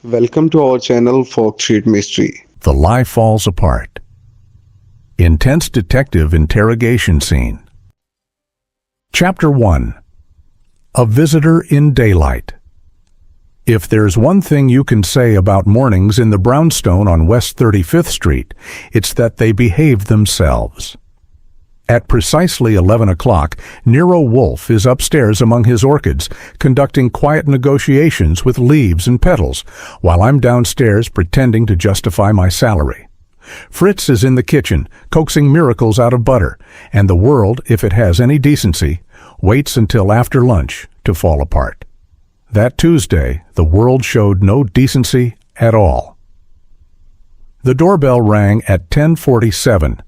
Welcome to our channel Folk Street Mystery. The lie falls apart. Intense detective interrogation scene. Chapter 1. A visitor in daylight. If there's one thing you can say about mornings in the brownstone on West 35th Street, it's that they behave themselves. At precisely 11 o'clock, Nero Wolfe is upstairs among his orchids, conducting quiet negotiations with leaves and petals, while I'm downstairs pretending to justify my salary. Fritz is in the kitchen, coaxing miracles out of butter, and the world, if it has any decency, waits until after lunch to fall apart. That Tuesday, the world showed no decency at all. The doorbell rang at 10:47.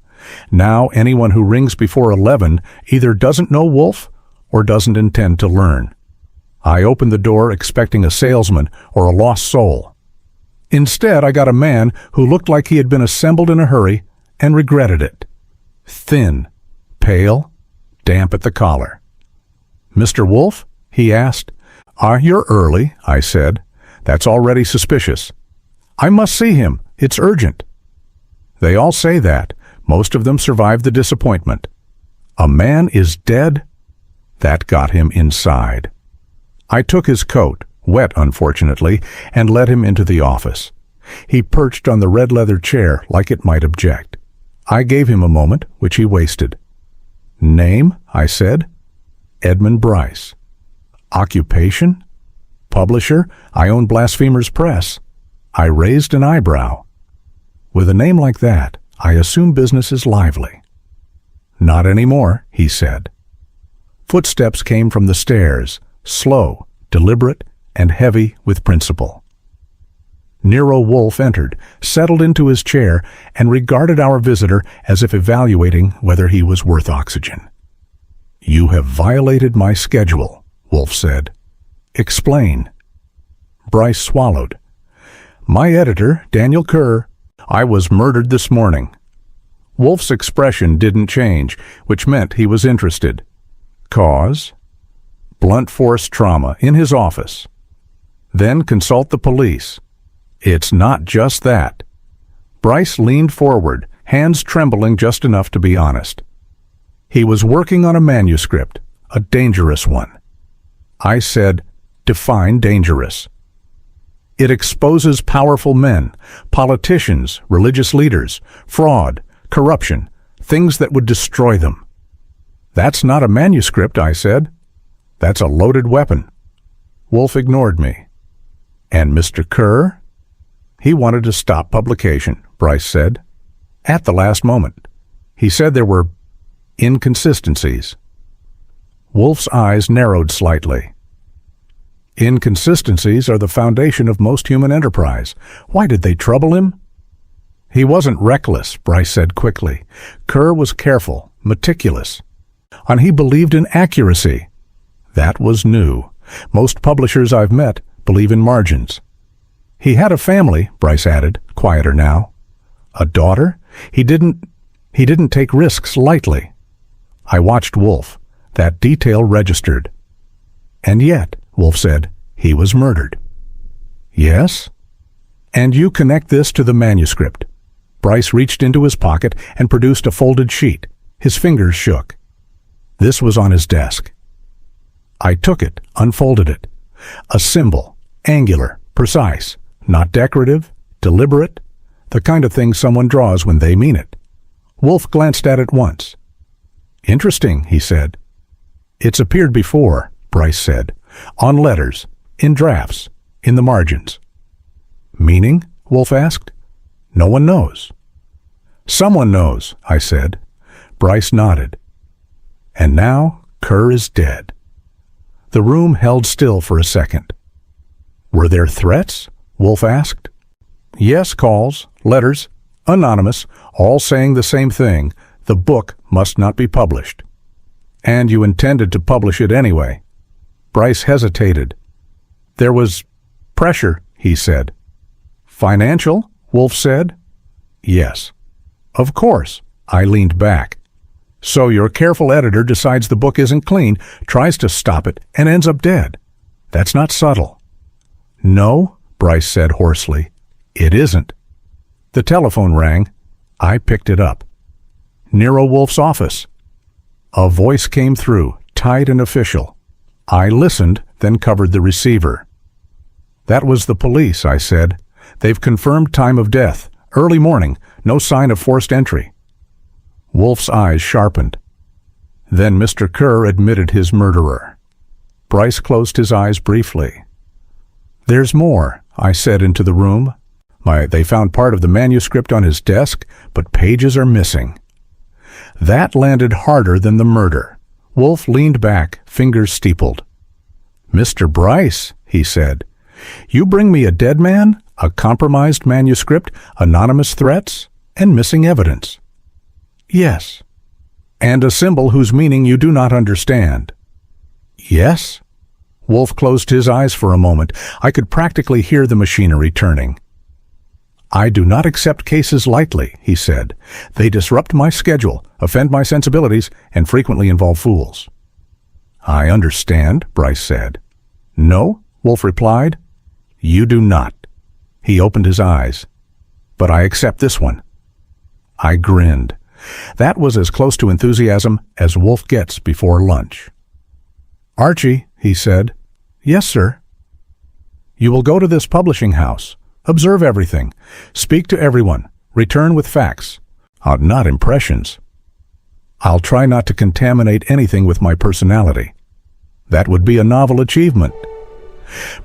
Now anyone who rings before 11 either doesn't know Wolfe or doesn't intend to learn. I opened the door expecting a salesman or a lost soul. Instead, I got a man who looked like he had been assembled in a hurry and regretted it. Thin, pale, damp at the collar. "Mr. Wolfe?" he asked. "You're early," I said. "That's already suspicious." "I must see him. It's urgent." They all say that. Most of them survive the disappointment. A man is dead? That got him inside. I took his coat, wet unfortunately, and led him into the office. He perched on the red leather chair like it might object. I gave him a moment, which he wasted. "Name?" I said. "Edmund Bryce." "Occupation?" "Publisher. I own Blasphemers Press." I raised an eyebrow. With a name like that, I assume business is lively. "Not anymore," he said. Footsteps came from the stairs, slow, deliberate, and heavy with principle. Nero Wolfe entered, settled into his chair, and regarded our visitor as if evaluating whether he was worth oxygen. "You have violated my schedule," Wolfe said. "Explain." Bryce swallowed. "My editor, Daniel Kerr, I was murdered this morning." Wolfe's expression didn't change, which meant he was interested. "Cause?" "Blunt force trauma in his office." "Then consult the police." "It's not just that." Bryce leaned forward, hands trembling just enough to be honest. "He was working on a manuscript, a dangerous one." I said, "Define dangerous." "It exposes powerful men, politicians, religious leaders, fraud, corruption, things that would destroy them." "That's not a manuscript," I said. "That's a loaded weapon." Wolfe ignored me. "And Mr. Kerr?" "He wanted to stop publication," Bryce said. "At the last moment. He said there were inconsistencies." Wolfe's eyes narrowed slightly. "Inconsistencies are the foundation of most human enterprise. Why did they trouble him?" "He wasn't reckless," Bryce said quickly. "Kerr was careful, meticulous. And he believed in accuracy." That was new. Most publishers I've met believe in margins. "He had a family," Bryce added, quieter now. "A daughter? He didn't take risks lightly." I watched Wolfe. That detail registered. "And yet," Wolfe said, "he was murdered." "Yes?" "And you connect this to the manuscript." Bryce reached into his pocket and produced a folded sheet. His fingers shook. This was on his desk. I took it, unfolded it. A symbol, angular, precise, not decorative, deliberate, the kind of thing someone draws when they mean it. Wolfe glanced at it once. "Interesting," he said. "It's appeared before," Bryce said. "On letters, in drafts, in the margins." "Meaning?" Wolfe asked. "No one knows." "Someone knows," I said. Bryce nodded. "And now Kerr is dead." The room held still for a second. "Were there threats?" Wolfe asked. "Yes, calls, letters, anonymous, all saying the same thing. The book must not be published." "And you intended to publish it anyway." Bryce hesitated. "There was pressure," he said. "Financial?" Wolfe said. "Yes." "Of course." I leaned back. "So your careful editor decides the book isn't clean, tries to stop it, and ends up dead. That's not subtle." "No," Bryce said hoarsely. It isn't. The telephone rang. I picked it up. Nero Wolfe's office. A voice came through, tight and official. I listened, then covered the receiver. That was the police, I said. They've confirmed time of death. Early morning. No sign of forced entry. Wolfe's eyes sharpened. Then Mr. Kerr admitted his murderer. Bryce closed his eyes briefly. There's more, I said into the room. They found part of the manuscript on his desk, but pages are missing. That landed harder than the murder. Wolfe leaned back, fingers steepled. Mr. Bryce, he said, you bring me a dead man, a compromised manuscript, anonymous threats, and missing evidence. Yes. And a symbol whose meaning you do not understand. Yes? Wolfe closed his eyes for a moment. I could practically hear the machinery turning. I do not accept cases lightly, he said. They disrupt my schedule, offend my sensibilities, and frequently involve fools. I understand, Bryce said. No, Wolfe replied. You do not. He opened his eyes. But I accept this one. I grinned. That was as close to enthusiasm as Wolfe gets before lunch. Archie, he said. Yes, sir. You will go to this publishing house. Observe everything. Speak to everyone. Return with facts. Not impressions. I'll try not to contaminate anything with my personality. That would be a novel achievement.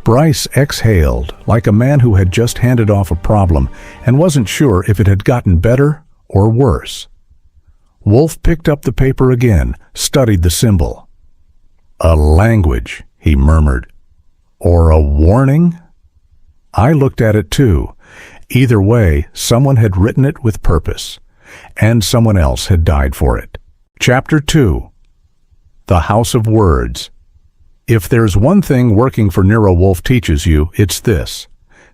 Bryce exhaled like a man who had just handed off a problem and wasn't sure if it had gotten better or worse. Wolfe picked up the paper again, studied the symbol. A language, he murmured. Or a warning? I looked at it too. Either way, someone had written it with purpose, and someone else had died for it. Chapter 2. The House of Words. If there's one thing working for Nero Wolfe teaches you, it's this.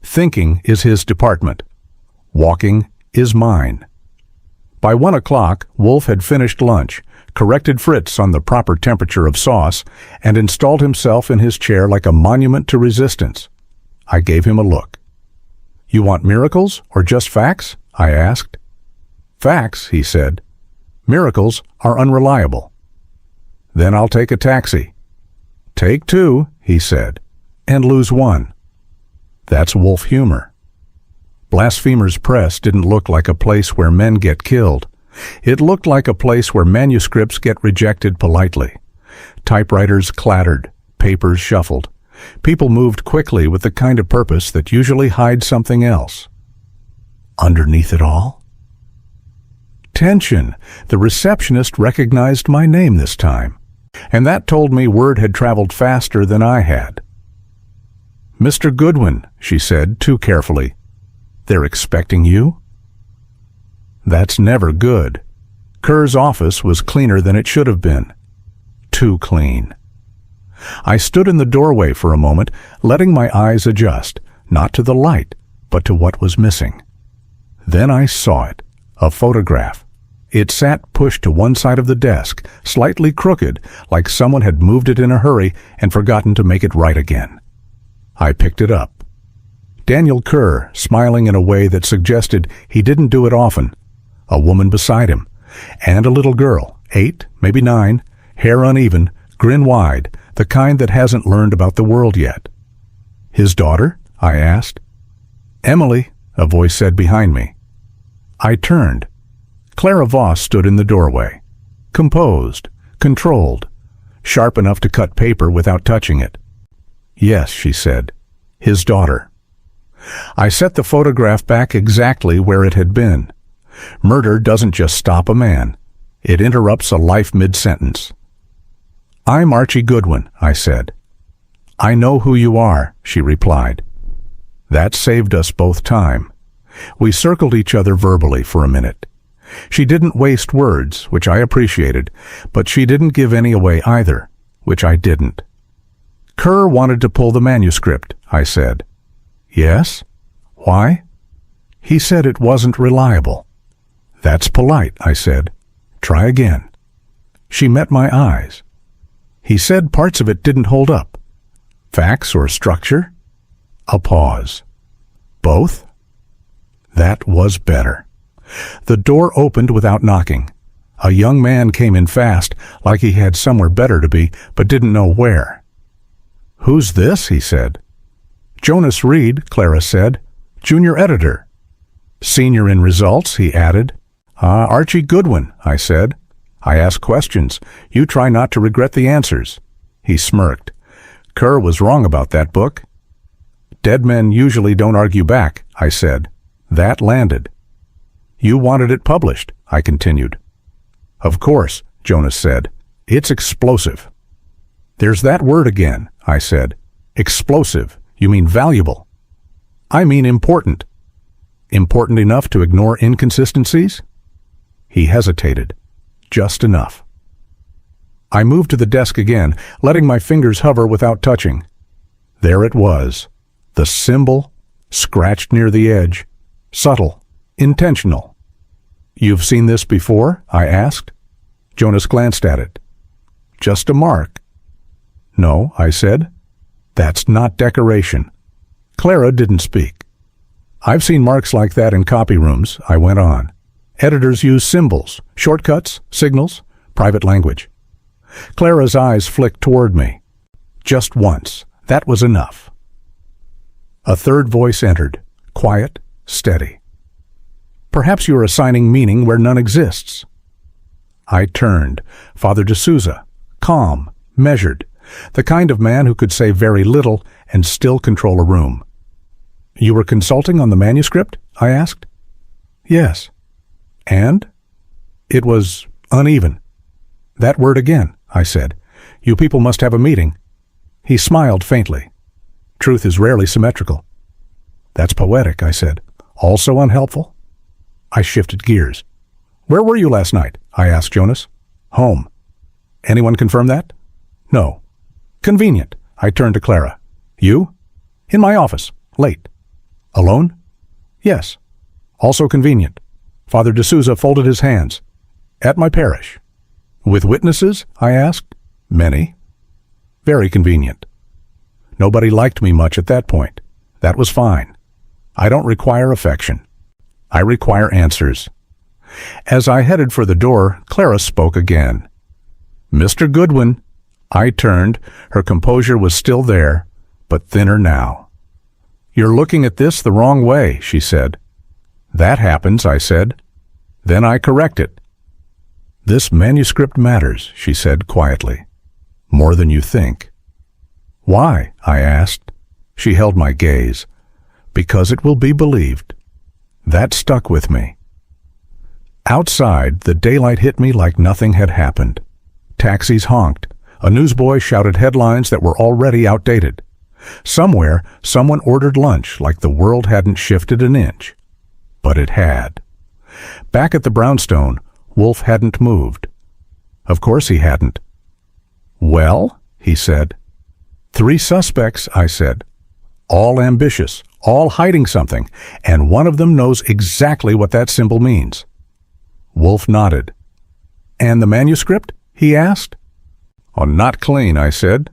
Thinking is his department. Walking is mine. By 1 o'clock, Wolfe had finished lunch, corrected Fritz on the proper temperature of sauce, and installed himself in his chair like a monument to resistance. I gave him a look. You want miracles or just facts? I asked. Facts, he said. Miracles are unreliable. Then I'll take a taxi. Take 2, he said, and lose 1. That's Wolfe humor. Blasphemers' Press didn't look like a place where men get killed. It looked like a place where manuscripts get rejected politely. Typewriters clattered, papers shuffled. People moved quickly with the kind of purpose that usually hides something else. Underneath it all? Tension. The receptionist recognized my name this time, and that told me word had traveled faster than I had. Mr. Goodwin, she said too carefully. They're expecting you? That's never good. Kerr's office was cleaner than it should have been. Too clean. I stood in the doorway for a moment, letting my eyes adjust, not to the light, but to what was missing. Then I saw it, a photograph. It sat pushed to one side of the desk, slightly crooked, like someone had moved it in a hurry and forgotten to make it right again. I picked it up. Daniel Kerr, smiling in a way that suggested he didn't do it often. A woman beside him, and a little girl, 8, maybe 9, hair uneven, grin wide, the kind that hasn't learned about the world yet. His daughter? I asked. Emily, a voice said behind me. I turned. Clara Voss stood in the doorway, composed, controlled, sharp enough to cut paper without touching it. Yes, she said, his daughter. I set the photograph back exactly where it had been. Murder doesn't just stop a man. It interrupts a life mid-sentence. I'm Archie Goodwin, I said. I know who you are, she replied. That saved us both time. We circled each other verbally for a minute. She didn't waste words, which I appreciated, but she didn't give any away either, which I didn't. Kerr wanted to pull the manuscript, I said. Yes? Why? He said it wasn't reliable. That's polite, I said. Try again. She met my eyes. He said parts of it didn't hold up. Facts or structure? A pause. Both? That was better. The door opened without knocking. A young man came in fast, like he had somewhere better to be, but didn't know where. "Who's this?" he said. "Jonas Reed," Clara said. "Junior editor." "Senior in results," he added. Archie Goodwin," I said. "I ask questions. You try not to regret the answers." He smirked. "Kerr was wrong about that book." "Dead men usually don't argue back," I said. That landed. "You wanted it published," I continued. "Of course," Jonas said. "It's explosive." "There's that word again," I said. "Explosive. You mean valuable." "I mean important." "Important enough to ignore inconsistencies?" He hesitated. "Just enough." I moved to the desk again, letting my fingers hover without touching. There it was, the symbol, scratched near the edge, subtle, intentional. "You've seen this before?" I asked. Jonas glanced at it. "Just a mark." "No," I said. "That's not decoration." Clara didn't speak. "I've seen marks like that in copy rooms," I went on. "Editors use symbols, shortcuts, signals, private language." Clara's eyes flicked toward me. "Just once. That was enough." A third voice entered, quiet, steady. "Perhaps you're assigning meaning where none exists." I turned. Father D'Souza, calm, measured, the kind of man who could say very little and still control a room. "You were consulting on the manuscript?" I asked. "Yes." "And?" "It was uneven." "That word again," I said. "You people must have a meeting." He smiled faintly. "Truth is rarely symmetrical." "That's poetic," I said. "Also unhelpful?" I shifted gears. "Where were you last night?" I asked Jonas. "Home." "Anyone confirm that?" "No." "Convenient." I turned to Clara. "You?" "In my office. Late." "Alone?" "Yes." "Also convenient." Father D'Souza folded his hands. "At my parish." "With witnesses?" I asked. "Many." "Very convenient." Nobody liked me much at that point. That was fine. I don't require affection. I require answers. As I headed for the door, Clara spoke again. "Mr. Goodwin." I turned. Her composure was still there, but thinner now. "You're looking at this the wrong way," she said. "That happens," I said. Then I correct it. "This manuscript matters," she said quietly. "More than you think." "Why?" I asked. She held my gaze. "Because it will be believed." That stuck with me. Outside, the daylight hit me like nothing had happened. Taxis honked. A newsboy shouted headlines that were already outdated. Somewhere, someone ordered lunch like the world hadn't shifted an inch. But it had. Back at the brownstone, Wolfe hadn't moved. Of course he hadn't. "Well?" he said. "3 suspects," I said. "All ambitious, all hiding something, and one of them knows exactly what that symbol means." Wolfe nodded. "And the manuscript?" he asked. "Oh, not clean," I said.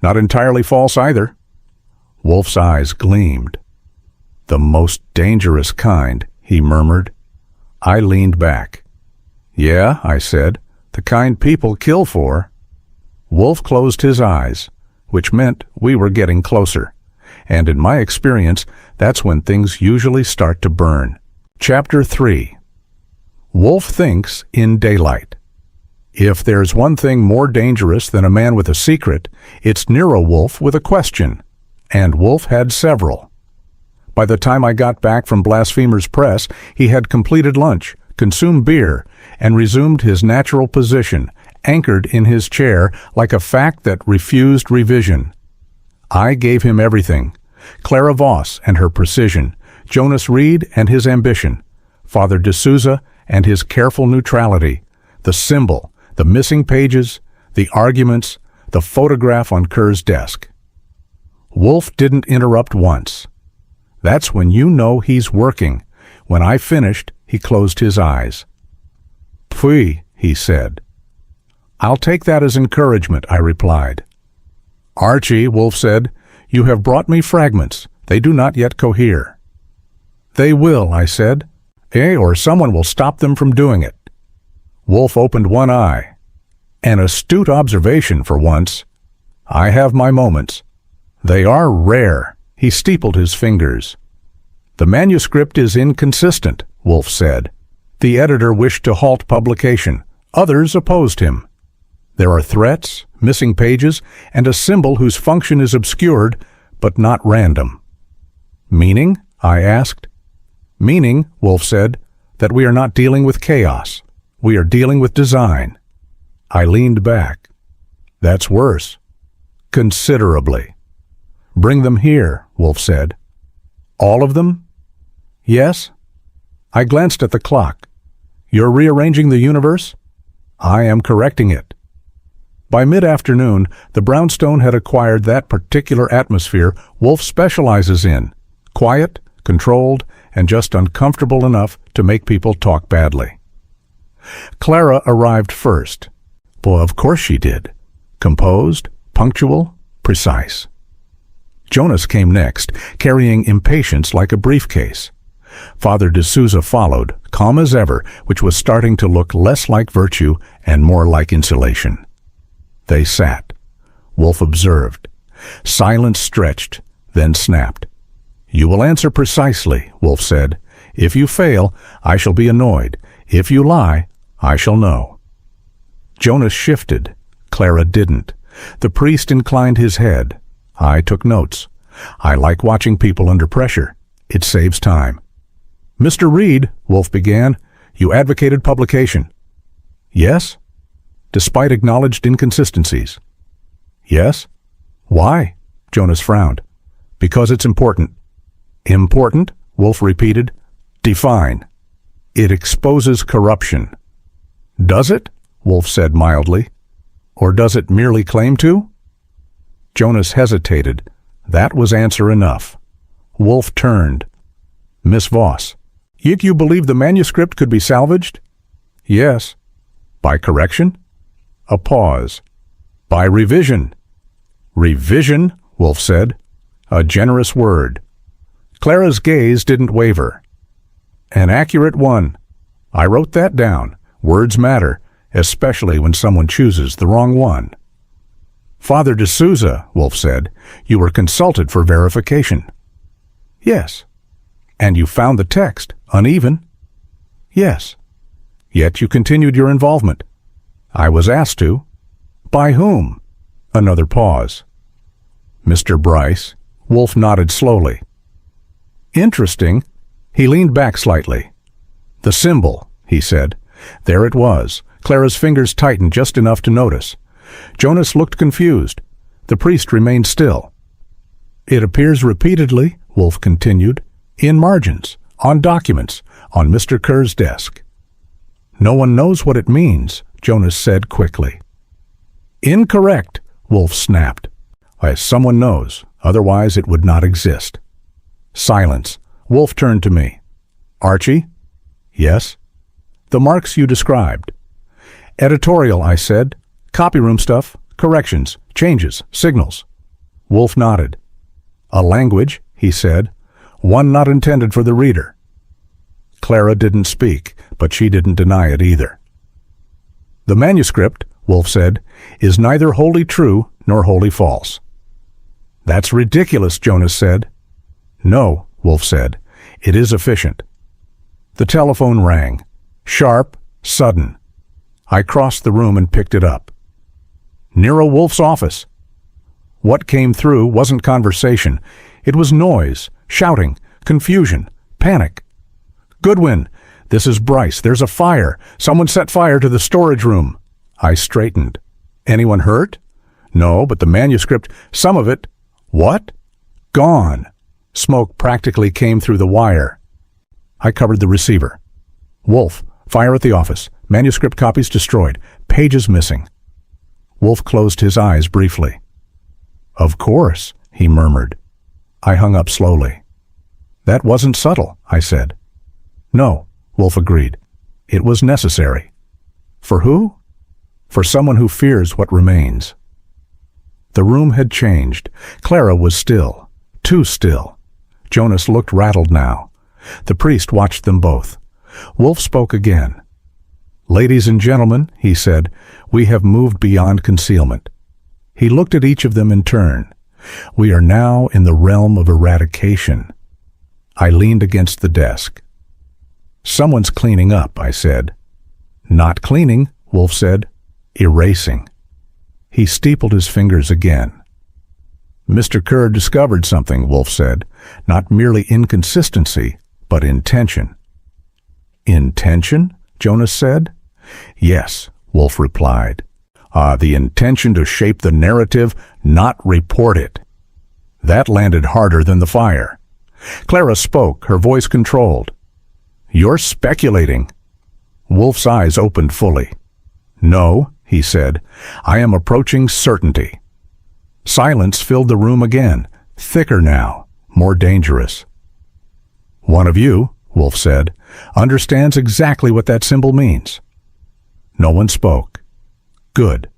"Not entirely false either." Wolfe's eyes gleamed. "The most dangerous kind," he murmured. I leaned back. "Yeah," I said, "the kind people kill for." Wolfe closed his eyes, which meant we were getting closer. And in my experience, that's when things usually start to burn. Chapter 3. Wolfe thinks in daylight. If there's one thing more dangerous than a man with a secret, it's Nero Wolfe with a question. And Wolfe had several. By the time I got back from Blasphemers Press, he had completed lunch, consumed beer, and resumed his natural position, anchored in his chair like a fact that refused revision. I gave him everything. Clara Voss and her precision, Jonas Reed and his ambition, Father D'Souza and his careful neutrality, the symbol, the missing pages, the arguments, the photograph on Kerr's desk. Wolfe didn't interrupt once. That's when you know he's working. When I finished, he closed his eyes. "Pfui," he said. "I'll take that as encouragement," I replied. "Archie," Wolfe said, "you have brought me fragments. They do not yet cohere." They will, I said. Or someone will stop them from doing it. Wolfe opened one eye. An astute observation for once. I have my moments. They are rare. He steepled his fingers. The manuscript is inconsistent, Wolfe said. The editor wished to halt publication. Others opposed him. There are threats, missing pages, and a symbol whose function is obscured, but not random. Meaning? I asked. Meaning, Wolfe said, that we are not dealing with chaos. We are dealing with design. I leaned back. That's worse. Considerably. Bring them here, Wolfe said. All of them? Yes. I glanced at the clock. You're rearranging the universe? I am correcting it. By mid-afternoon, the brownstone had acquired that particular atmosphere Wolfe specializes in. Quiet, controlled, and just uncomfortable enough to make people talk badly. Clara arrived first. Well, of course she did. Composed, punctual, precise. Jonas came next, carrying impatience like a briefcase. Father de Souza followed, calm as ever, which was starting to look less like virtue and more like insulation. They sat. Wolfe observed. Silence stretched, then snapped. You will answer precisely, Wolfe said. If you fail, I shall be annoyed. If you lie, I shall know. Jonas shifted. Clara didn't. The priest inclined his head. I took notes. I like watching people under pressure. It saves time. Mr. Reed, Wolfe began, you advocated publication. Yes? Despite acknowledged inconsistencies. Yes? Why? Jonas frowned. Because it's important. Important? Wolfe repeated. Define. It exposes corruption. Does it? Wolfe said mildly. Or does it merely claim to? Jonas hesitated. That was answer enough. Wolfe turned. Miss Voss, you believe the manuscript could be salvaged? Yes. By correction? A pause. By revision. Revision, Wolfe said. A generous word. Clara's gaze didn't waver. An accurate one. I wrote that down. Words matter, especially when someone chooses the wrong one. Father de Souza, Wolfe said, you were consulted for verification. Yes. And you found the text uneven? Yes. Yet you continued your involvement. I was asked to. By whom? Another pause. Mr. Bryce. Wolfe nodded slowly. Interesting. He leaned back slightly. The symbol, he said. There it was. Clara's fingers tightened just enough to notice. Jonas looked confused. The priest remained still. It appears repeatedly, Wolfe continued, in margins, on documents, on Mr. Kerr's desk. No one knows what it means, Jonas said quickly. Incorrect, Wolfe snapped. Why, someone knows, otherwise it would not exist. Silence. Wolfe turned to me. Archie? Yes? The marks you described. Editorial, I said. Copy room stuff, corrections, changes, signals. Wolfe nodded. A language, he said, one not intended for the reader. Clara didn't speak, but she didn't deny it either. The manuscript, Wolfe said, is neither wholly true nor wholly false. That's ridiculous, Jonas said. No, Wolfe said, it is efficient. The telephone rang. Sharp, sudden. I crossed the room and picked it up. Nero Wolfe's office. What came through wasn't conversation. It was noise, shouting, confusion, panic. Goodwin, this is Bryce. There's a fire. Someone set fire to the storage room. I straightened. Anyone hurt? No, but the manuscript, some of it. What? Gone. Smoke practically came through the wire. I covered the receiver. Wolfe, fire at the office. Manuscript copies destroyed. Pages missing. Wolfe closed his eyes briefly. Of course, he murmured. I hung up slowly. That wasn't subtle, I said. No, Wolfe agreed. It was necessary. For who? For someone who fears what remains. The room had changed. Clara was still. Too still. Jonas looked rattled now. The priest watched them both. Wolfe spoke again. "Ladies and gentlemen," he said, "we have moved beyond concealment." He looked at each of them in turn. "We are now in the realm of eradication." I leaned against the desk. "Someone's cleaning up," I said. "Not cleaning," Wolfe said. "Erasing." He steepled his fingers again. "Mr. Kerr discovered something," Wolfe said. "Not merely inconsistency, but intention." "Intention?" Jonas said. "Yes," Wolfe replied. The intention to shape the narrative, not report it." That landed harder than the fire. Clara spoke, her voice controlled. "You're speculating." Wolfe's eyes opened fully. "No," he said, "I am approaching certainty." Silence filled the room again, thicker now, more dangerous. "One of you," Wolfe said, "understands exactly what that symbol means." No one spoke. Good.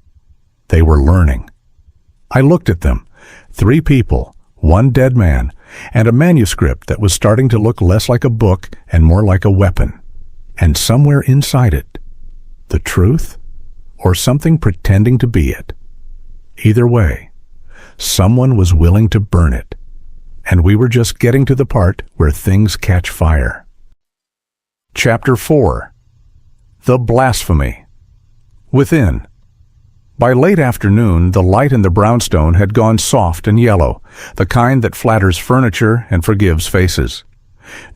They were learning. I looked at them. 3 people, 1 dead man, and a manuscript that was starting to look less like a book and more like a weapon. And somewhere inside it, the truth, or something pretending to be it. Either way, someone was willing to burn it, and we were just getting to the part where things catch fire. Chapter 4. The Blasphemy. Within. By late afternoon, the light in the brownstone had gone soft and yellow, the kind that flatters furniture and forgives faces.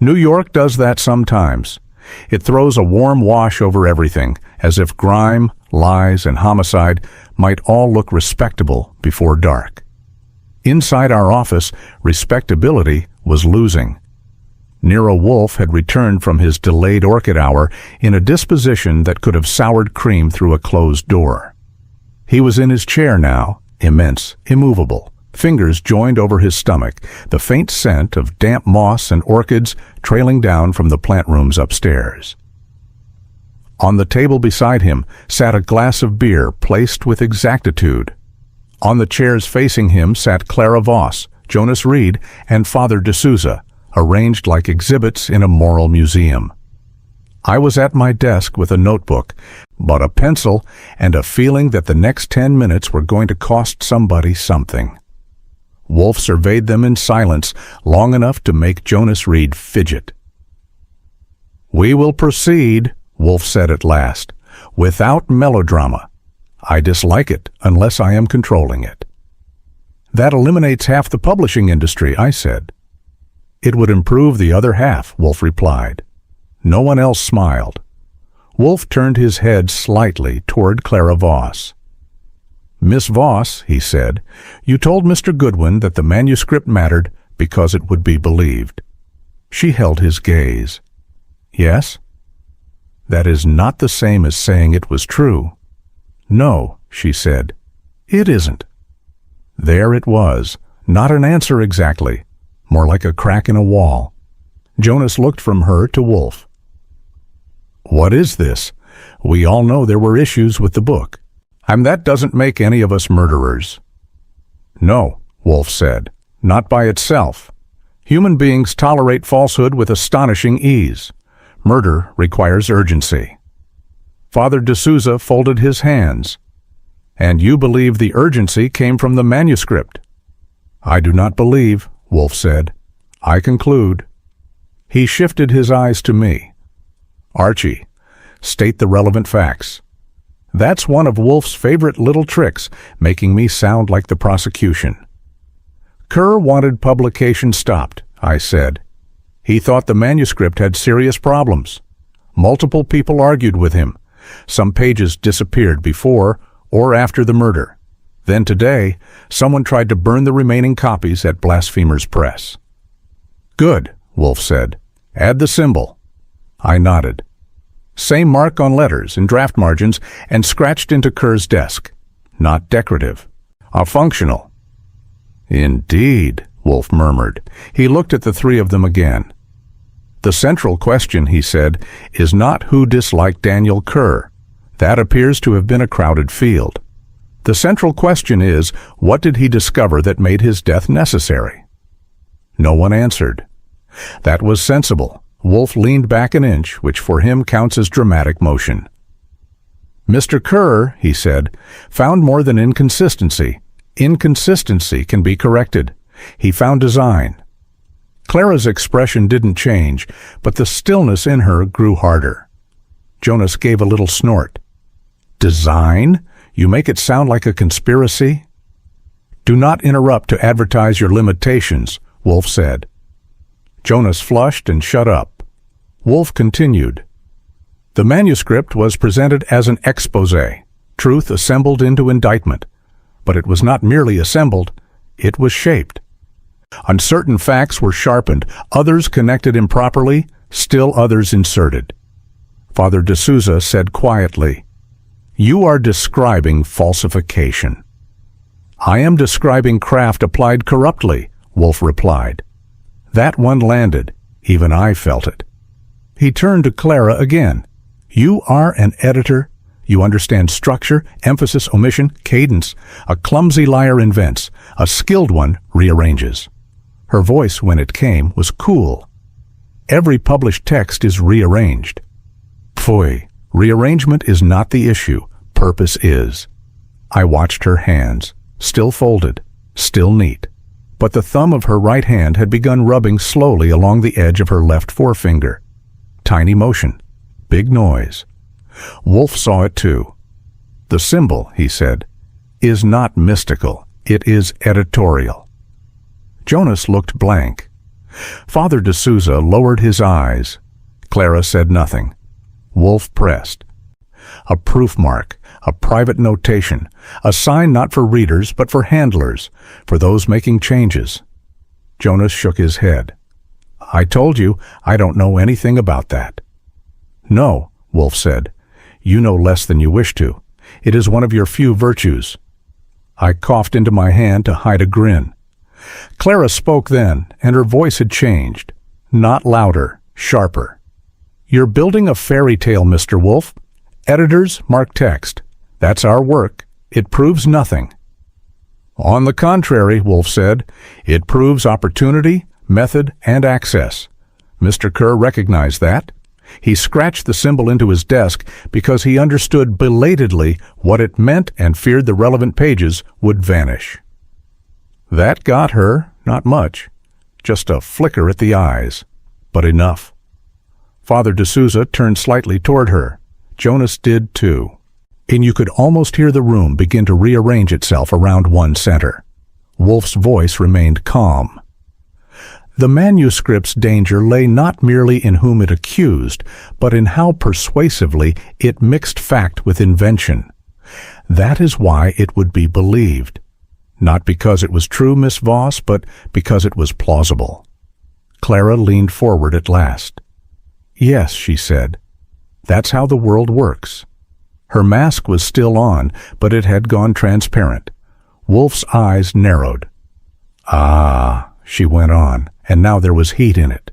New York does that sometimes. It throws a warm wash over everything, as if grime, lies, and homicide might all look respectable before dark. Inside our office, respectability was losing. Nero Wolfe had returned from his delayed orchid hour in a disposition that could have soured cream through a closed door. He was in his chair now, immense, immovable, fingers joined over his stomach, the faint scent of damp moss and orchids trailing down from the plant rooms upstairs. On the table beside him sat a glass of beer placed with exactitude. On the chairs facing him sat Clara Voss, Jonas Reed, and Father D'Souza, arranged like exhibits in a moral museum. I was at my desk with a notebook, but a pencil, and a feeling that the next 10 minutes were going to cost somebody something. Wolfe surveyed them in silence, long enough to make Jonas Reed fidget. "We will proceed," Wolfe said at last, "without melodrama. I dislike it unless I am controlling it." "That eliminates half the publishing industry," I said. "It would improve the other half," Wolfe replied. No one else smiled. Wolfe turned his head slightly toward Clara Voss. "Miss Voss," he said, "you told Mr. Goodwin that the manuscript mattered because it would be believed." She held his gaze. "Yes?" "That is not the same as saying it was true." "No," she said, "it isn't." There it was, not an answer exactly, more like a crack in a wall. Jonas looked from her to Wolfe. "What is this? We all know there were issues with the book. That doesn't make any of us murderers." "No," Wolfe said, "not by itself. Human beings tolerate falsehood with astonishing ease. Murder requires urgency." Father D'Souza folded his hands. "And you believe the urgency came from the manuscript?" "I do not believe," Wolfe said. "I conclude." He shifted his eyes to me. "Archie, state the relevant facts." That's one of Wolfe's favorite little tricks, making me sound like the prosecution. "Kerr wanted publication stopped," I said. "He thought the manuscript had serious problems. Multiple people argued with him. Some pages disappeared before or after the murder. Then today, someone tried to burn the remaining copies at Blasphemers Press." "Good," Wolfe said. "Add the symbol." I nodded. Same mark on letters in draft margins and scratched into Kerr's desk. Not decorative. Functional. "Indeed," Wolfe murmured. He looked at the 3 of them again. "The central question," he said, "is not who disliked Daniel Kerr. That appears to have been a crowded field. The central question is, what did he discover that made his death necessary?" No one answered. That was sensible. Wolfe leaned back an inch, which for him counts as dramatic motion. Mr. Kerr, he said, found more than inconsistency. Inconsistency can be corrected. He found design. Clara's expression didn't change, but the stillness in her grew harder. Jonas gave a little snort. Design? You make it sound like a conspiracy? Do not interrupt to advertise your limitations, Wolfe said. Jonas flushed and shut up. Wolfe continued. The manuscript was presented as an exposé, truth assembled into indictment. But it was not merely assembled, it was shaped. Uncertain facts were sharpened, others connected improperly, still others inserted. Father de Souza said quietly, "You are describing falsification." "I am describing craft applied corruptly," Wolfe replied. That one landed. Even I felt it. He turned to Clara again. "You are an editor. You understand structure, emphasis, omission, cadence. A clumsy liar invents. A skilled one rearranges." Her voice, when it came, was cool. "Every published text is rearranged." Pfui, rearrangement is not the issue. Purpose is. I watched her hands, still folded, still neat. But the thumb of her right hand had begun rubbing slowly along the edge of her left forefinger. Tiny motion. Big noise. Wolfe saw it too. "The symbol," he said, "is not mystical. It is editorial." Jonas looked blank. Father de Souza lowered his eyes. Clara said nothing. Wolfe pressed. A proof mark, a private notation, a sign not for readers but for handlers, for those making changes. Jonas shook his head. "I told you, I don't know anything about that." "No," Wolfe said. "You know less than you wish to. It is one of your few virtues." I coughed into my hand to hide a grin. Clara spoke then, and her voice had changed. Not louder, sharper. "You're building a fairy tale, Mr. Wolfe. Editors mark text. That's our work. It proves nothing." "On the contrary," Wolfe said, "it proves opportunity, method, and access." Mr. Kerr recognized that. He scratched the symbol into his desk because he understood belatedly what it meant and feared the relevant pages would vanish. That got her, not much, just a flicker at the eyes, but enough. Father de Souza turned slightly toward her. Jonas did too. And you could almost hear the room begin to rearrange itself around one center. Wolfe's voice remained calm. The manuscript's danger lay not merely in whom it accused, but in how persuasively it mixed fact with invention. That is why it would be believed. Not because it was true, Miss Voss, but because it was plausible. Clara leaned forward at last. "Yes," she said. "That's how the world works." Her mask was still on, but it had gone transparent. Wolfe's eyes narrowed. "Ah," she went on, and now there was heat in it.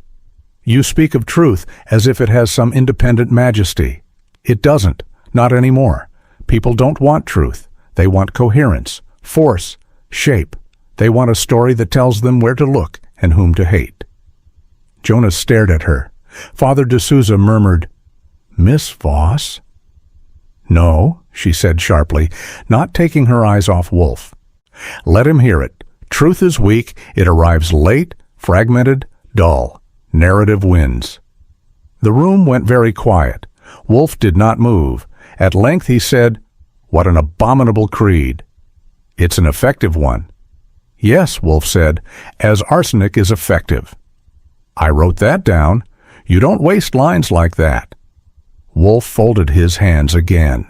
"You speak of truth as if it has some independent majesty. It doesn't, not anymore. People don't want truth. They want coherence, force, shape. They want a story that tells them where to look and whom to hate." Jonas stared at her. Father de Souza murmured, "Miss Voss?" "No," she said sharply, not taking her eyes off Wolfe. "Let him hear it. Truth is weak. It arrives late, fragmented, dull. Narrative wins." The room went very quiet. Wolfe did not move. At length he said, "What an abominable creed." "It's an effective one." "Yes," Wolfe said, "as arsenic is effective." "I wrote that down. You don't waste lines like that." Wolfe folded his hands again.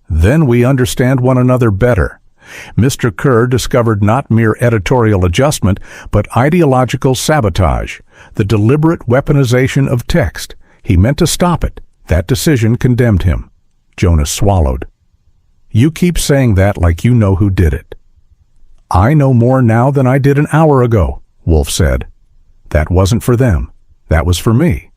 "Then we understand one another better. Mr. Kerr discovered not mere editorial adjustment, but ideological sabotage, the deliberate weaponization of text. He meant to stop it. That decision condemned him." Jonas swallowed. "You keep saying that like you know who did it." "I know more now than I did an hour ago," Wolfe said. "That wasn't for them. That was for me.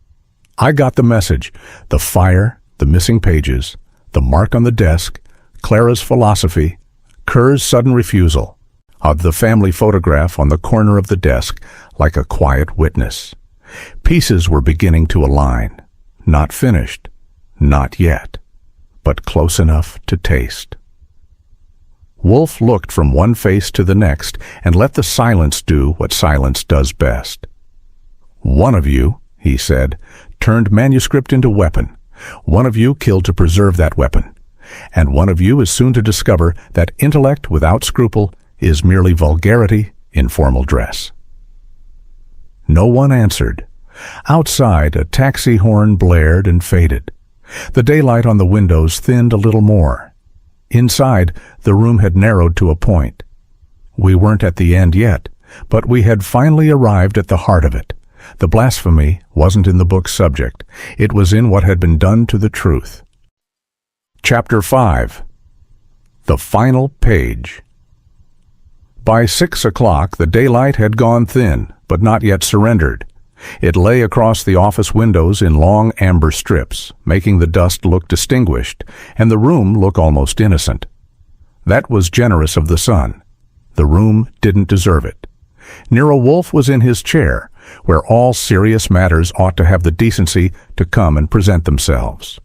I got the message, the fire, the missing pages, the mark on the desk, Clara's philosophy, Kerr's sudden refusal. of the family photograph on the corner of the desk like a quiet witness. Pieces were beginning to align. Not finished, not yet, but close enough to taste. Wolfe looked from one face to the next and let the silence do what silence does best. "One of you," he said, "turned manuscript into weapon. One of you killed to preserve that weapon. And one of you is soon to discover that intellect without scruple is merely vulgarity in formal dress." No one answered. Outside, a taxi horn blared and faded. The daylight on the windows thinned a little more. Inside, the room had narrowed to a point. We weren't at the end yet, but we had finally arrived at the heart of it. The blasphemy wasn't in the book's subject. It was in what had been done to the truth. Chapter 5. The Final Page. By 6 o'clock, the daylight had gone thin, but not yet surrendered. It lay across the office windows in long amber strips, making the dust look distinguished, and the room look almost innocent. That was generous of the sun. The room didn't deserve it. Nero Wolfe was in his chair, where all serious matters ought to have the decency to come and present themselves.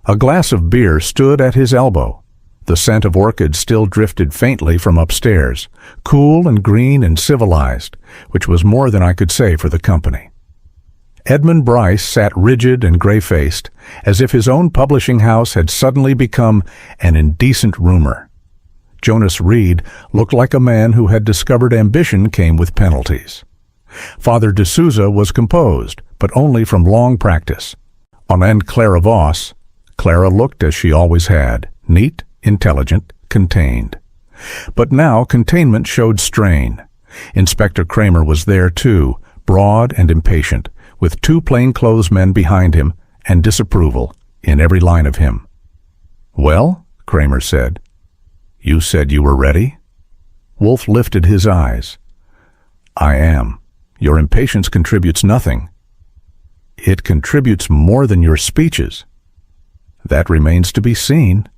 A glass of beer stood at his elbow. The scent of orchids still drifted faintly from upstairs, cool and green and civilized, which was more than I could say for the company. Edmund Bryce sat rigid and gray-faced, as if his own publishing house had suddenly become an indecent rumor. Jonas Reed looked like a man who had discovered ambition came with penalties. Father de Souza was composed, but only from long practice. On end Clara Voss, Clara looked as she always had, neat, intelligent, contained. But now containment showed strain. Inspector Kramer was there too, broad and impatient, with two plainclothes men behind him and disapproval in every line of him. "Well," Kramer said. "You said you were ready?" Wolfe lifted his eyes. "I am. Your impatience contributes nothing." "It contributes more than your speeches." "That remains to be seen."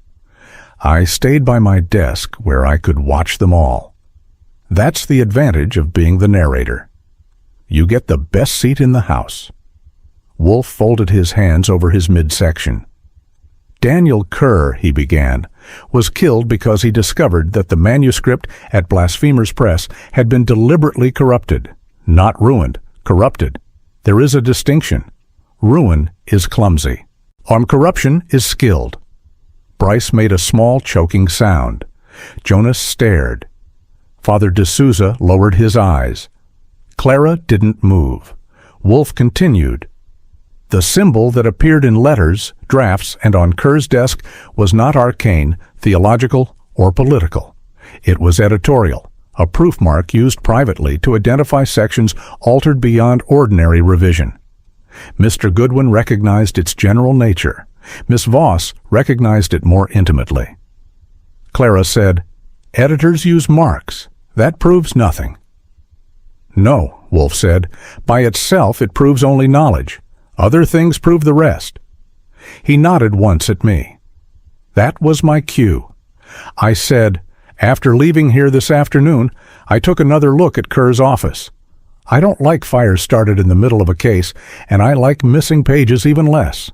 I stayed by my desk where I could watch them all. That's the advantage of being the narrator. You get the best seat in the house. Wolfe folded his hands over his midsection. "Daniel Kerr," he began, "was killed because he discovered that the manuscript at Blasphemers Press had been deliberately corrupted. Not ruined, corrupted. There is a distinction. Ruin is clumsy. Corruption is skilled." Bryce made a small choking sound. Jonas stared. Father de Souza lowered his eyes. Clara didn't move. Wolfe continued. "The symbol that appeared in letters, drafts, and on Kerr's desk was not arcane, theological, or political. It was editorial, a proof mark used privately to identify sections altered beyond ordinary revision. Mr. Goodwin recognized its general nature. Miss Voss recognized it more intimately." Clara said, "Editors use marks. That proves nothing." "No," Wolfe said. "By itself it proves only knowledge. Other things prove the rest." He nodded once at me. That was my cue. I said, "After leaving here this afternoon, I took another look at Kerr's office. I don't like fires started in the middle of a case, and I like missing pages even less.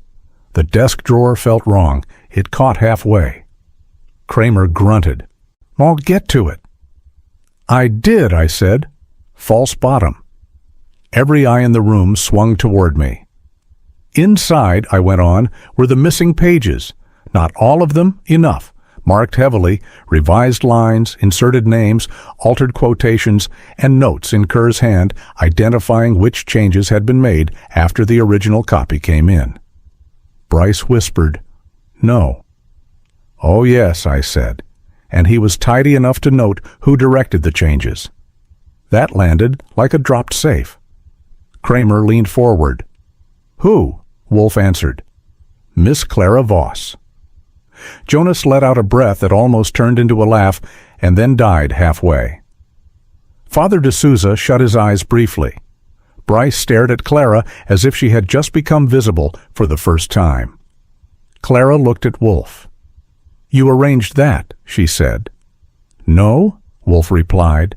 The desk drawer felt wrong. It caught halfway." Kramer grunted. "I'll get to it." "I did," I said. "False bottom." Every eye in the room swung toward me. "Inside," I went on, "were the missing pages. Not all of them, enough. Marked heavily, revised lines, inserted names, altered quotations, and notes in Kerr's hand identifying which changes had been made after the original copy came in." Bryce whispered, "No." "Oh yes," I said, and he was tidy enough to note who directed the changes. That landed like a dropped safe. Kramer leaned forward. "Who?" Wolfe answered. "Miss Clara Voss." Jonas let out a breath that almost turned into a laugh and then died halfway. Father de Souza shut his eyes briefly. Bryce stared at Clara as if she had just become visible for the first time. Clara looked at Wolfe. "You arranged that," she said. "No?" Wolfe replied.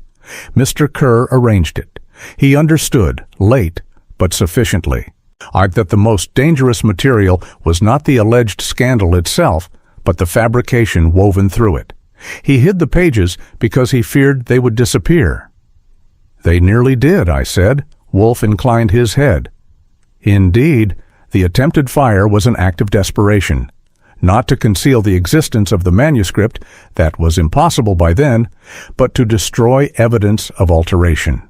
Mr. Kerr arranged it. He understood, late, but sufficiently. That the most dangerous material was not the alleged scandal itself, but the fabrication woven through it. He hid the pages because he feared they would disappear. They nearly did, I said. Wolfe inclined his head. Indeed, the attempted fire was an act of desperation. Not to conceal the existence of the manuscript, that was impossible by then, but to destroy evidence of alteration.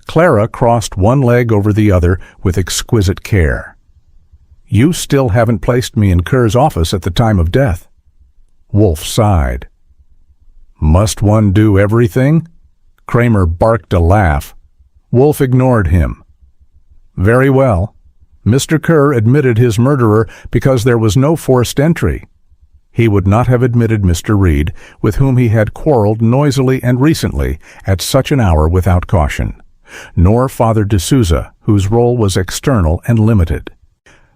Clara crossed one leg over the other with exquisite care. You still haven't placed me in Kerr's office at the time of death. Wolfe sighed. Must one do everything? Kramer barked a laugh. Wolfe ignored him. Very well. Mr. Kerr admitted his murderer because there was no forced entry. He would not have admitted Mr. Reed, with whom he had quarreled noisily and recently, at such an hour without caution, nor Father de Souza, whose role was external and limited.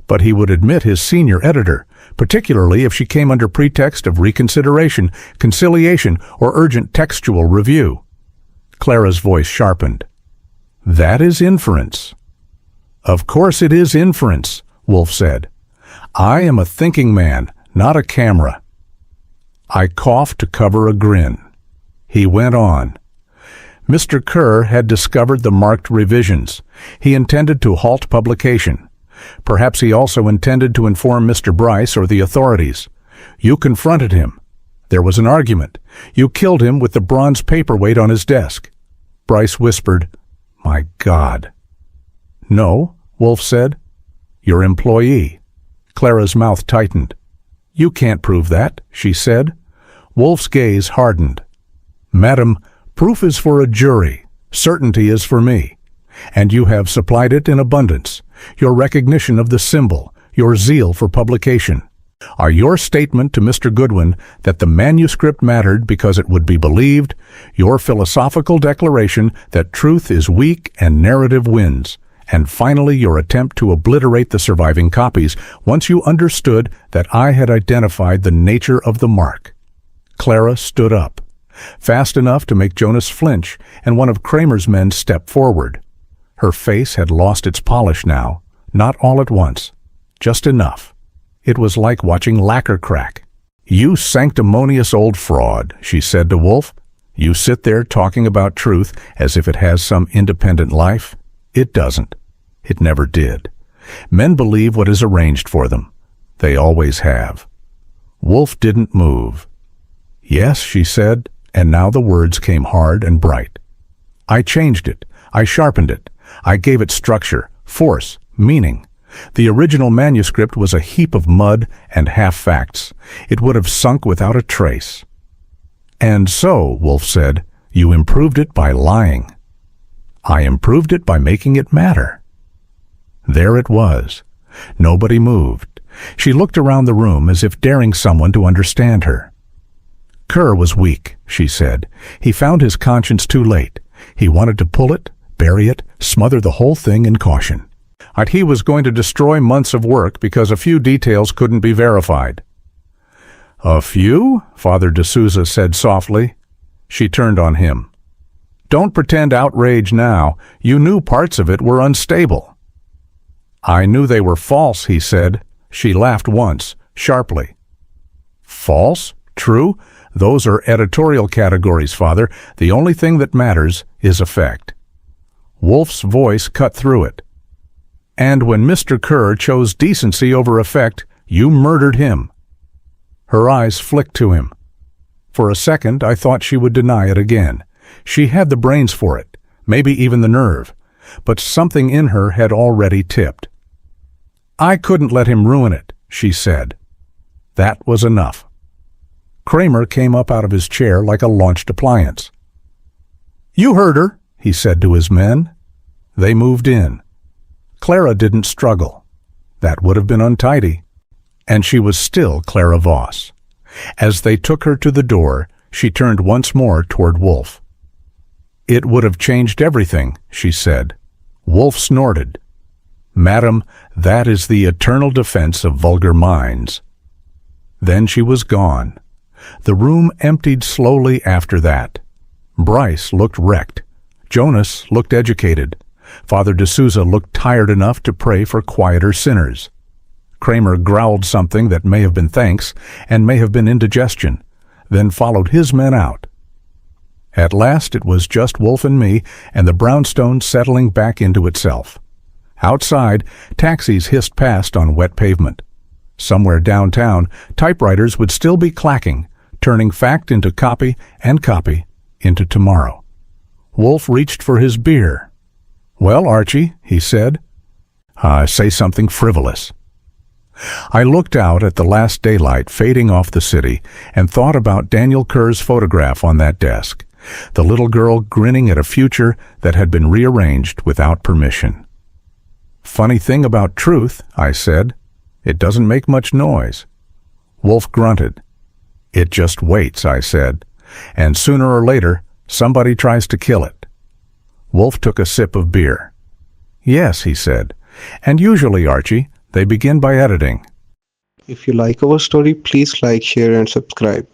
But he would admit his senior editor, particularly if she came under pretext of reconsideration, conciliation, or urgent textual review. Clara's voice sharpened. That is inference. Of course it is inference, Wolfe said. I am a thinking man, not a camera. I coughed to cover a grin. He went on. Mr. Kerr had discovered the marked revisions. He intended to halt publication. Perhaps he also intended to inform Mr. Bryce or the authorities. You confronted him. There was an argument. You killed him with the bronze paperweight on his desk. Bryce whispered, My God. No, Wolfe said. Your employee. Clara's mouth tightened. You can't prove that, she said. Wolfe's gaze hardened. Madam, proof is for a jury. Certainty is for me. And you have supplied it in abundance. Your recognition of the symbol, your zeal for publication. Are your statement to Mr. Goodwin that the manuscript mattered because it would be believed, your philosophical declaration that truth is weak and narrative wins, and finally your attempt to obliterate the surviving copies once you understood that I had identified the nature of the mark. Clara stood up, fast enough to make Jonas flinch and one of Kramer's men step forward. Her face had lost its polish now, not all at once, just enough. It was like watching lacquer crack. You sanctimonious old fraud, she said to Wolfe. You sit there talking about truth as if it has some independent life. It doesn't. It never did. Men believe what is arranged for them. They always have. Wolfe didn't move. Yes, she said, and now the words came hard and bright. I changed it. I sharpened it. I gave it structure, force, meaning. The original manuscript was a heap of mud and half-facts. It would have sunk without a trace. And so, Wolfe said, you improved it by lying. I improved it by making it matter. There it was. Nobody moved. She looked around the room as if daring someone to understand her. Kerr was weak, she said. He found his conscience too late. He wanted to pull it, bury it, smother the whole thing in caution. He was going to destroy months of work because a few details couldn't be verified. A few? Father de Souza said softly. She turned on him. Don't pretend outrage now. You knew parts of it were unstable. I knew they were false, he said. She laughed once, sharply. False? True? Those are editorial categories, Father. The only thing that matters is effect. Wolfe's voice cut through it. And when Mr. Kerr chose decency over effect, you murdered him. Her eyes flicked to him. For a second, I thought she would deny it again. She had the brains for it, maybe even the nerve, but something in her had already tipped. I couldn't let him ruin it, she said. That was enough. Kramer came up out of his chair like a launched appliance. You heard her, he said to his men. They moved in. Clara didn't struggle. That would have been untidy. And she was still Clara Voss. As they took her to the door, she turned once more toward Wolfe. It would have changed everything, she said. Wolfe snorted. Madam, that is the eternal defense of vulgar minds. Then she was gone. The room emptied slowly after that. Bryce looked wrecked. Jonas looked educated. Father D'Souza looked tired enough to pray for quieter sinners. Kramer growled something that may have been thanks and may have been indigestion, then followed his men out. At last it was just Wolfe and me and the brownstone settling back into itself. Outside, taxis hissed past on wet pavement. Somewhere downtown, typewriters would still be clacking, turning fact into copy and copy into tomorrow. Wolfe reached for his beer. "Well, Archie," he said. Say something frivolous." I looked out at the last daylight fading off the city and thought about Daniel Kerr's photograph on that desk, the little girl grinning at a future that had been rearranged without permission. "Funny thing about truth," I said. "It doesn't make much noise." Wolfe grunted. "It just waits," I said, "and sooner or later somebody tries to kill it." Wolfe took a sip of beer. "Yes," he said, "and usually, Archie, they begin by editing." If you like our story, please like, share, and subscribe.